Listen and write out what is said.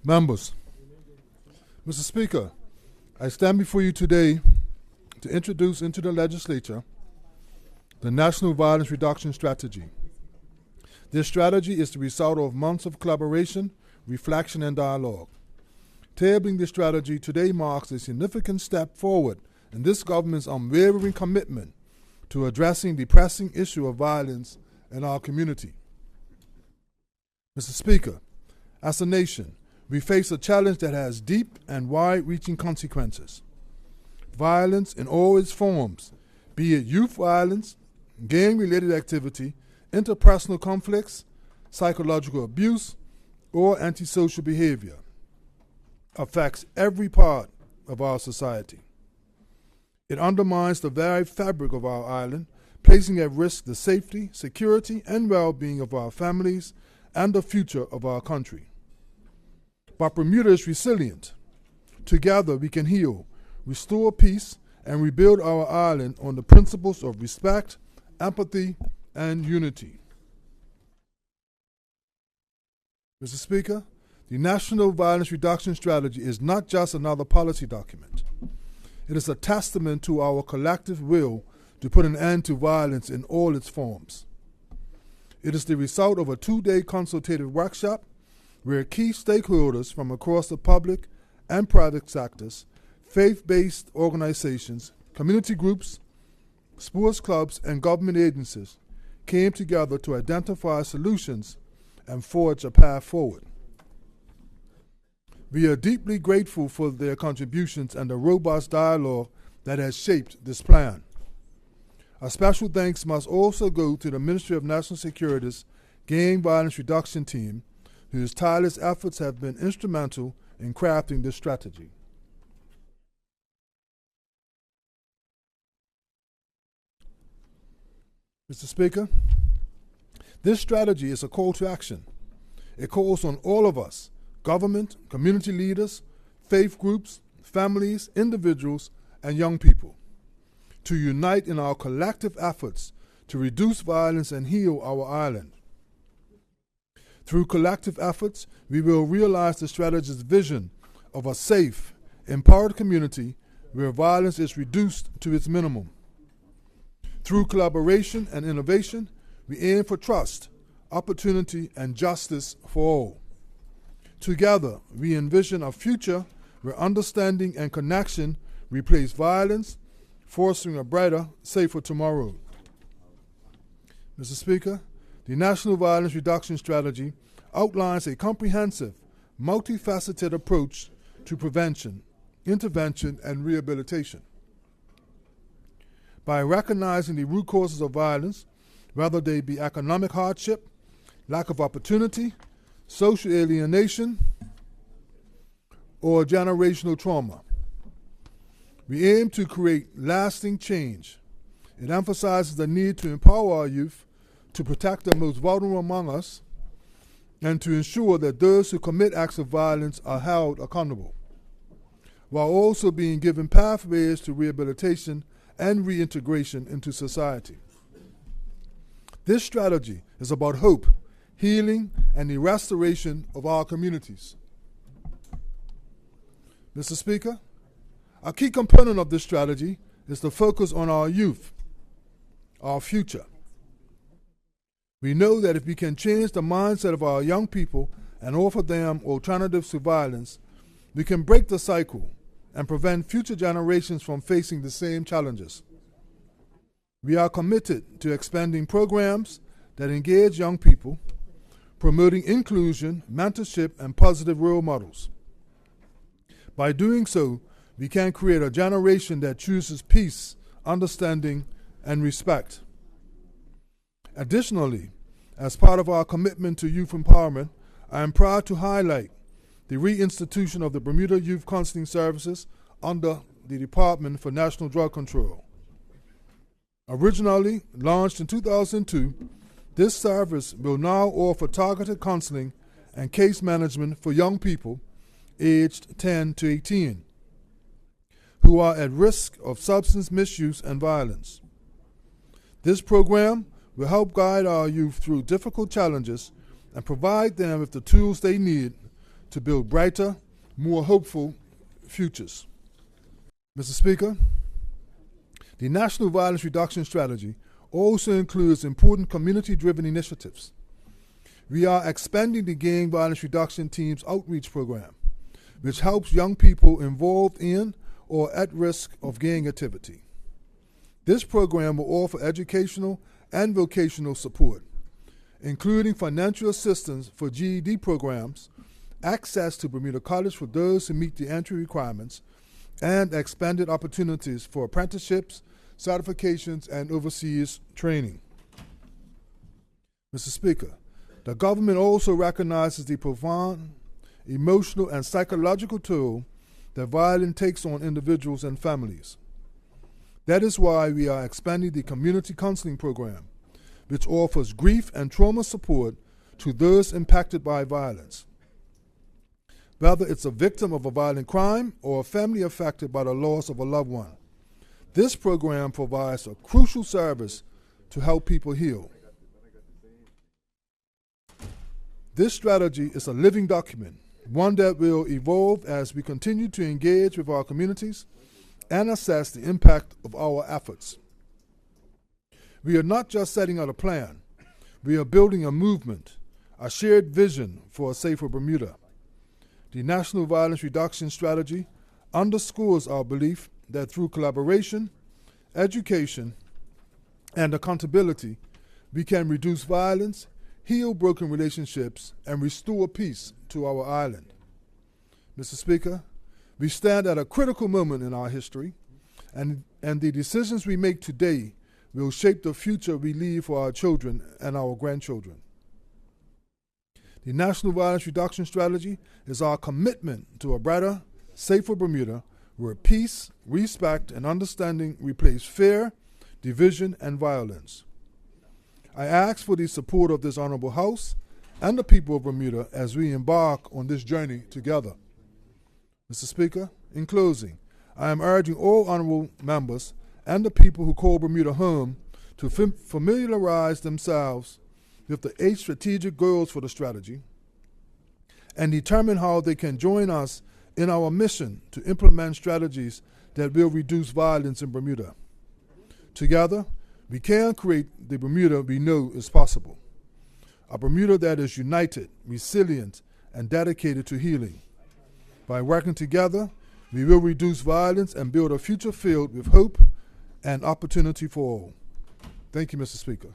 Members, Mr. Speaker, I stand before you today to introduce into the legislature the National Violence Reduction Strategy. This strategy is the result of months of collaboration, reflection, and dialogue. Tabling this strategy today marks a significant step forward in this government's unwavering commitment to addressing the pressing issue of violence in our community. Mr. Speaker, as a nation, we face a challenge that has deep and wide-reaching consequences. Violence in all its forms, be it youth violence, gang-related activity, interpersonal conflicts, psychological abuse, or antisocial behavior, affects every part of our society. It undermines the very fabric of our island, placing at risk the safety, security, and well-being of our families and the future of our country. But Bermuda is resilient. Together we can heal, restore peace, and rebuild our island on the principles of respect, empathy, and unity. Mr. Speaker, the National Violence Reduction Strategy is not just another policy document. It is a testament to our collective will to put an end to violence in all its forms. It is the result of a 2-day consultative workshop where key stakeholders from across the public and private sectors, faith-based organizations, community groups, sports clubs, and government agencies came together to identify solutions and forge a path forward. We are deeply grateful for their contributions and the robust dialogue that has shaped this plan. A special thanks must also go to the Ministry of National Security's Gang Violence Reduction Team, whose tireless efforts have been instrumental in crafting this strategy. Mr. Speaker, this strategy is a call to action. It calls on all of us, government, community leaders, faith groups, families, individuals, and young people, to unite in our collective efforts to reduce violence and heal our island. Through collective efforts, we will realize the strategy's vision of a safe, empowered community where violence is reduced to its minimum. Through collaboration and innovation, we aim for trust, opportunity, and justice for all. Together, we envision a future where understanding and connection replace violence, fostering a brighter, safer tomorrow. Mr. Speaker, the National Violence Reduction Strategy outlines a comprehensive, multifaceted approach to prevention, intervention, and rehabilitation. By recognizing the root causes of violence, whether they be economic hardship, lack of opportunity, social alienation, or generational trauma, we aim to create lasting change. It emphasizes the need to empower our youth, to protect the most vulnerable among us, and to ensure that those who commit acts of violence are held accountable, while also being given pathways to rehabilitation and reintegration into society. This strategy is about hope, healing, and the restoration of our communities. Mr. Speaker, a key component of this strategy is the focus on our youth, our future. We know that if we can change the mindset of our young people and offer them alternatives to violence, we can break the cycle and prevent future generations from facing the same challenges. We are committed to expanding programs that engage young people, promoting inclusion, mentorship, and positive role models. By doing so, we can create a generation that chooses peace, understanding, and respect. Additionally, as part of our commitment to youth empowerment, I am proud to highlight the reinstitution of the Bermuda Youth Counseling Services under the Department for National Drug Control. Originally launched in 2002, this service will now offer targeted counseling and case management for young people aged 10 to 18 who are at risk of substance misuse and violence. This program will help guide our youth through difficult challenges and provide them with the tools they need to build brighter, more hopeful futures. Mr. Speaker, the National Violence Reduction Strategy also includes important community-driven initiatives. We are expanding the Gang Violence Reduction Team's outreach program, which helps young people involved in or at risk of gang activity. This program will offer educational and vocational support, including financial assistance for GED programs, access to Bermuda College for those who meet the entry requirements, and expanded opportunities for apprenticeships, certifications, and overseas training. Mr. Speaker, the government also recognizes the profound emotional and psychological toll that violence takes on individuals and families. That is why we are expanding the community counseling program, which offers grief and trauma support to those impacted by violence. Whether it's a victim of a violent crime or a family affected by the loss of a loved one, this program provides a crucial service to help people heal. This strategy is a living document, one that will evolve as we continue to engage with our communities and assess the impact of our efforts. We are not just setting out a plan, we are building a movement, a shared vision for a safer Bermuda. The National Violence Reduction Strategy underscores our belief that through collaboration, education, and accountability, we can reduce violence, heal broken relationships, and restore peace to our island. Mr. Speaker, we stand at a critical moment in our history, and the decisions we make today will shape the future we leave for our children and our grandchildren. The National Violence Reduction Strategy is our commitment to a brighter, safer Bermuda where peace, respect, and understanding replace fear, division, and violence. I ask for the support of this Honorable House and the people of Bermuda as we embark on this journey together. Mr. Speaker, in closing, I am urging all honorable members and the people who call Bermuda home to familiarize themselves with the 8 strategic goals for the strategy and determine how they can join us in our mission to implement strategies that will reduce violence in Bermuda. Together, we can create the Bermuda we know is possible, a Bermuda that is united, resilient, and dedicated to healing. By working together, we will reduce violence and build a future filled with hope and opportunity for all. Thank you, Mr. Speaker.